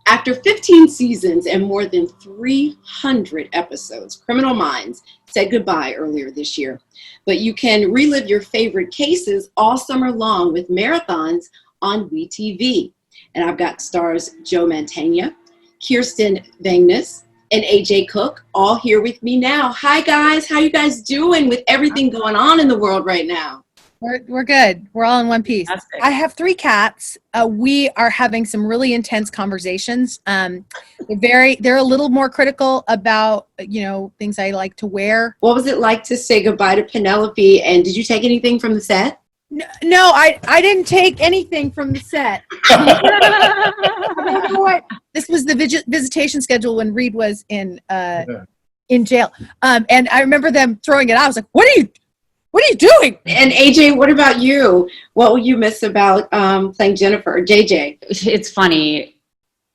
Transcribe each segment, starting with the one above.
After 15 seasons and more than 300 episodes, Criminal Minds said goodbye earlier this year. But you can relive your favorite cases all summer long with marathons on WeTV. And I've got stars Joe Mantegna, Kirsten Vangnes, and AJ Cook all here with me now. Hi, guys. How you guys doing with everything going on in the world right now? We're good. We're all in one piece. I have 3 cats. We are having some really intense conversations. They're a little more critical about, things I like to wear. What was it like to say goodbye to Penelope? And did you take anything from the set? No, I didn't take anything from the set. You know what? This was the visitation schedule when Reid was in jail. And I remember them throwing it out. I was like, What are you doing? And AJ, what about you? What will you miss about playing Jennifer or JJ? It's funny.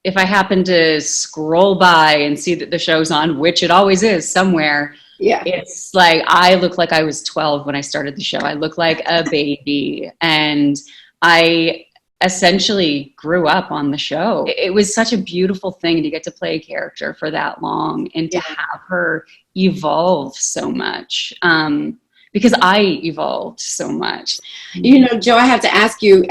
If I happen to scroll by and see that the show's on, which it always is somewhere, it's like I look like I was 12 when I started the show. I look like a baby. And I essentially grew up on the show. It was such a beautiful thing to get to play a character for that long and to have her evolve so much. Because I evolved so much. Joe, I have to ask you,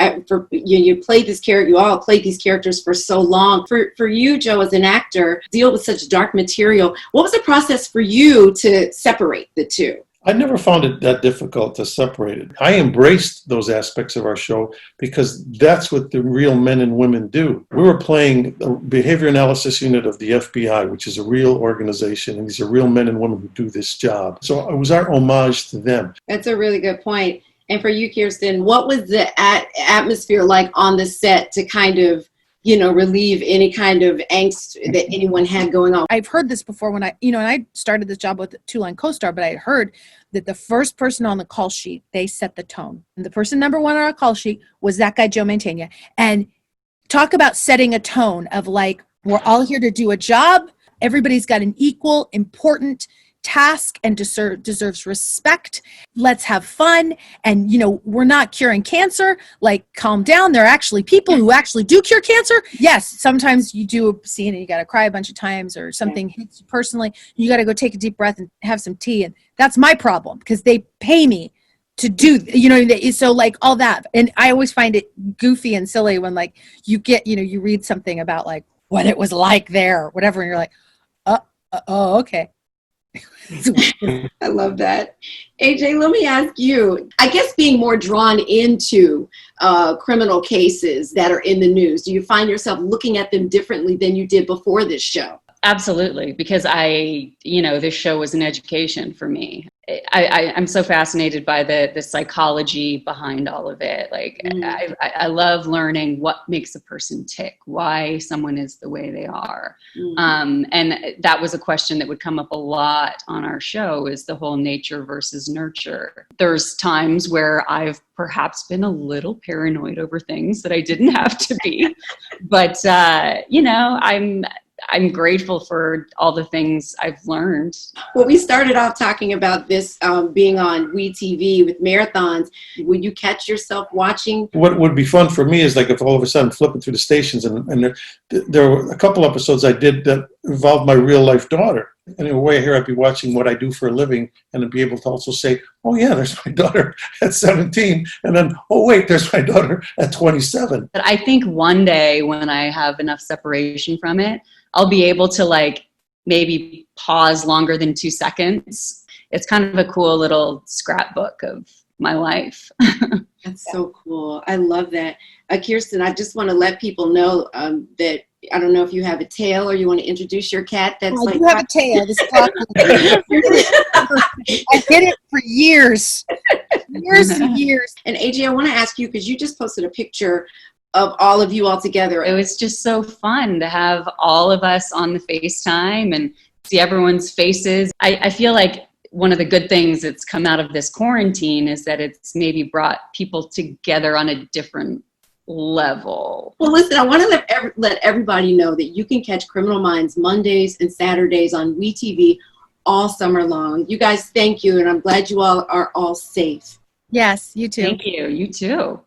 you played this character, you all played these characters for so long. For you, Joe, as an actor, deal with such dark material, what was the process for you to separate the two? I never found it that difficult to separate it. I embraced those aspects of our show because that's what the real men and women do. We were playing a behavior analysis unit of the FBI, which is a real organization, and these are real men and women who do this job. So it was our homage to them. That's a really good point. And for you, Kirsten, what was the atmosphere like on the set to kind of relieve any kind of angst that anyone had going on? I've heard this before when I started this job with Two-Line Co-Star, but I had heard that the first person on the call sheet, they set the tone. And the person number 1 on our call sheet was that guy, Joe Mantegna. And talk about setting a tone of like, we're all here to do a job. Everybody's got an equal, important task and deserves respect. Let's have fun. And, we're not curing cancer. Like, calm down. There are actually people who actually do cure cancer. Yes, sometimes you do a scene and you got to cry a bunch of times or something hits you personally. You got to go take a deep breath and have some tea. And that's my problem because they pay me to do, so like all that. And I always find it goofy and silly when like you get, you read something about like what it was like there or whatever. And you're like, oh, okay. I love that. AJ, let me ask you, I guess being more drawn into criminal cases that are in the news, do you find yourself looking at them differently than you did before this show? Absolutely, because this show was an education for me. I'm so fascinated by the psychology behind all of it. Like, I love learning what makes a person tick, why someone is the way they are. And that was a question that would come up a lot on our show, is the whole nature versus nurture. There's times where I've perhaps been a little paranoid over things that I didn't have to be. But, I'm grateful for all the things I've learned. Well, we started off talking about this being on WeTV with marathons. Would you catch yourself watching? What would be fun for me is like if all of a sudden flipping through the stations and there were a couple episodes I did that involved my real life daughter. And in a way here I'd be watching what I do for a living and I'd be able to also say, oh yeah, there's my daughter at 17. And then, oh wait, there's my daughter at 27. But I think one day when I have enough separation from it, I'll be able to like maybe pause longer than 2 seconds. It's kind of a cool little scrapbook of my life. That's so cool. I love that. Kirsten, I just want to let people know that I don't know if you have a tail or you want to introduce your cat. That's I do have a tail. This I did it for years and years. And AJ, I want to ask you, because you just posted a picture of all of you all together. It was just so fun to have all of us on the FaceTime and see everyone's faces. I feel like one of the good things that's come out of this quarantine is that it's maybe brought people together on a different level. Well, listen, I want to let everybody know that you can catch Criminal Minds Mondays and Saturdays on WeTV all summer long. You guys, thank you, and I'm glad you all are all safe. Yes, you too. Thank you. You too.